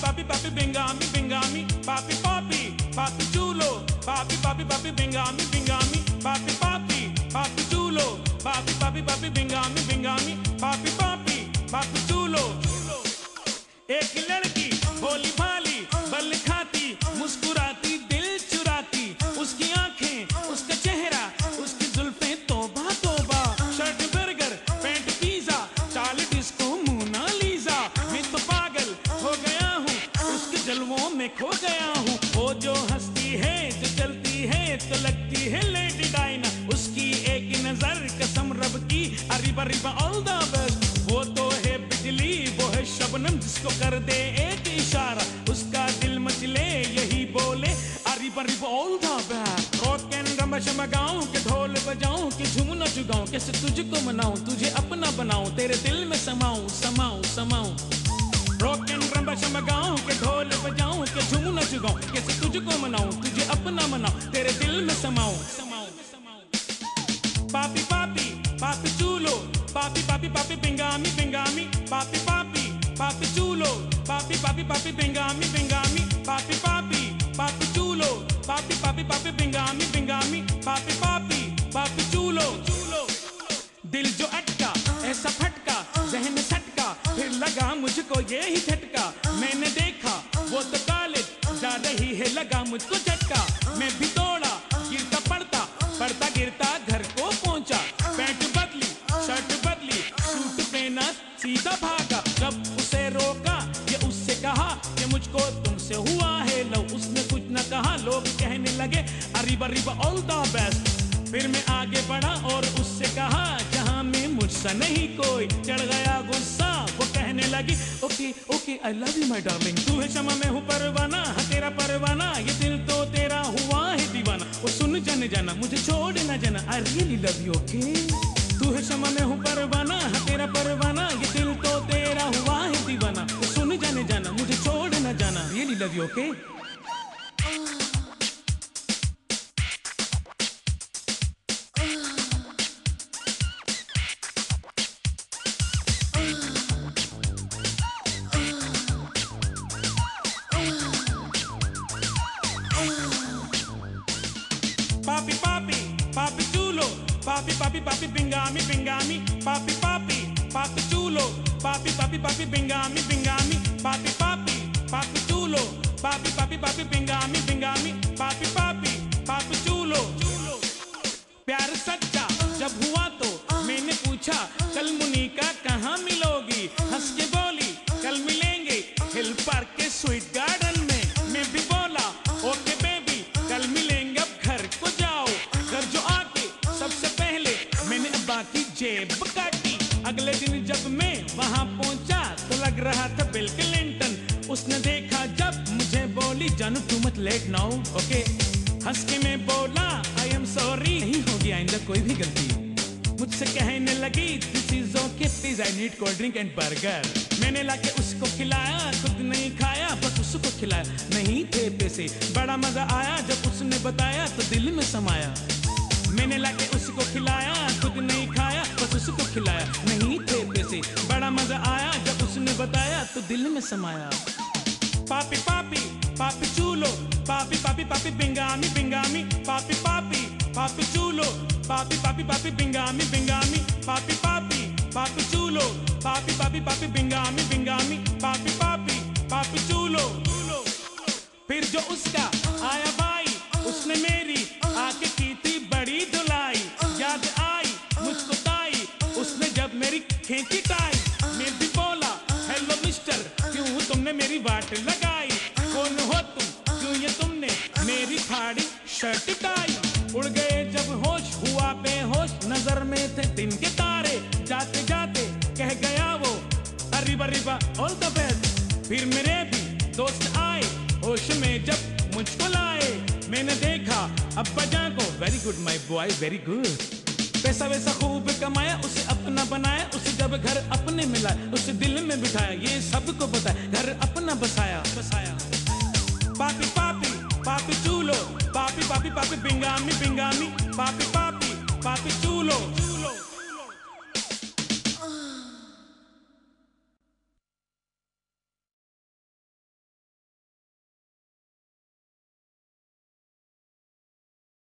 papi, papi, bingami, bingami, papi, papi, papi chulo, papi, papi, papi, bingami, bingami, papi, papi, papi chulo, papi, papi, papi, bingami, bingami, papi, papi, papi chulo. एक लड़की भोली भाली बल खाती मुस्कुराती दिल चुराती, उसकी आंखें उसका चेहरा उसकी जुल्फें तौबा तौबा, शर्ट बर्गर पैंट पिज़्ज़ा चाल डिस्को मोनालिसा, मैं तो पागल हो गया हूँ उसके जलवों में खो गया हूँ। वो जो हंसती है जो चलती है तो लगती है लेडी डायना, उसकी एक नजर कसम रब की अरिबा रिबा ऑल द बेस्ट। वो तो है बिजली वो है शबनम जिसको कर दे एक इशारा, उसका दिल मचले यही बोले अरिबा रिबा all the best. Rock and rumba शमा गाऊं के ढोल बजाऊं कि झूम न चुगाऊं, कैसे तुझको मनाऊं तुझे अपना बनाऊं तेरे दिल में समाऊं समाऊं समाऊं। रॉक एंड रंबा शमा गाऊं के ढोल बजाऊं कि झूम न चुगाऊं, कैसे तुझको मनाऊं तुझे अपना बनाऊं तेरे दिल में समाऊं समाऊं समाऊं। पापी पापी papi chulo, papi papi papi bingami bingami, papi papi papi chulo, papi papi papi bingami bingami, papi papi papi chulo, papi papi papi bingami bingami, papi papi papi chulo chulo। दिल जो अटका ऐसा फटका जहन में सटका, फिर लगा मुझको ये ही झटका, मैंने देखा वो तो कॉलेज जा रही है लगा मुझको झटका, मैं भी दौड़ा गिरता पड़ता पड़ता गिरता घर को पहुंचा, पैंट बदली शर्ट बदली सूट पहना सीधा भागा, जब उसे रोका ये उससे कहा कि मुझको तुमसे हुआ है लव, उसने कुछ न कहा लोग कहने लगे अरिबा रिबा ऑल द बेस्ट। फिर मैं आगे बढ़ा और उससे कहा जहां में मुझसा नहीं कोई, चढ़ गया गुस्सा वो कहने लगी okay okay I love you my darling, तू है शमा मैं हूँ परवाना, हाँ तेरा परवाना ये दिल तो तेरा हुआ है दीवाना, वो सुन जाने जाना मुझे छोड़ न जाना I really love you okay. तू है शमा मैं हूँ परवाना, हाँ तेरा परवाना ये दिल तो तेरा हुआ है दीवाना, वो सुन जाने जाना मुझे छोड़ न जाना really love you okay. Papi papi papi chulo, papi papi papi bingami bingami, papi papi papi chulo, papi papi papi bingami bingami, papi papi papi chulo, papi papi papi bingami bingami, papi papi papi chulo chulo। प्यार सच्चा जब हुआ तो मैंने पूछा कल मुनीका कहाँ मिलोगी, हंस के बोली कल मिलेंगे हिल पार्क के स्वीट गार्डन में, मैं भी बोला ओके बेबी कल मिलेंगे अब घर को जाओ, घर जो आके सबसे पहले मैंने अब्बा की जेब काटी। अगले दिन जब मैं वहां पहुंचा तो लग रहा था बिल क्लिंटन, उसने देखा जब मुझे बोली जानू तू मत लेट नाउ ओके, हंस के मैं बोला आई एम सॉरी नहीं होगी आइंदा कोई भी गलती, मुझसे कहने लगी this is okay please I need cold drink and burger, मैंने लाके उसको खिलाया खुद नहीं खाया बस उसको खिलाया, नहीं थे पैसे बड़ा मजा आया जब उसने बताया तो दिल में समाया, मैंने लाके उसको खिलाया खुद नहीं खाया बस उसको खिलाया, नहीं थे पैसे बड़ा मजा आया जब उसने बताया तो दिल में समाया। पापी पापी पापी चूलो, पापी पापी पापी बिंगामी बिंगामी, पापी पापी पापी चूलो, पापी पापी पापी बिंगामी बिंगामी, पापी पापी पापी चूलो, पापी पापी पापी बिंगामी बिंगामी, पापी पापी पापी चूलो। फिर जो उसका आया भाई उसने मेरी आके की थी बड़ी धुलाई, याद आई मुझको ताई उसने जब मेरी खींची टाई, मैं भी बोला हेलो मिस्टर क्यों तुमने मेरी वाट लगाई, कौन हो तुम क्यों ये तुमने मेरी फाड़ी शर्ट टाई, उड़ गए जब होश हुआ बेहोश नजर में थे दिन के तारे, जाते जाते कह गया वो अरिबा रिबा ऑल द बेस्ट। फिर मेरे भी दोस्त आए होश में जब मुझको लाए, मैंने देखा अब्बा जान को very good my boy very good, पैसा वैसा खूब कमाया उसे अपना बनाया, उसे जब घर अपने मिला उसे दिल में बिठाया, ये सबको बताया घर अपना बसाया बसाया। पापी पापी पापी चूलो, पापी पापी पापी बिंगामी बिंगामी, पापी पापी पापी चूलो।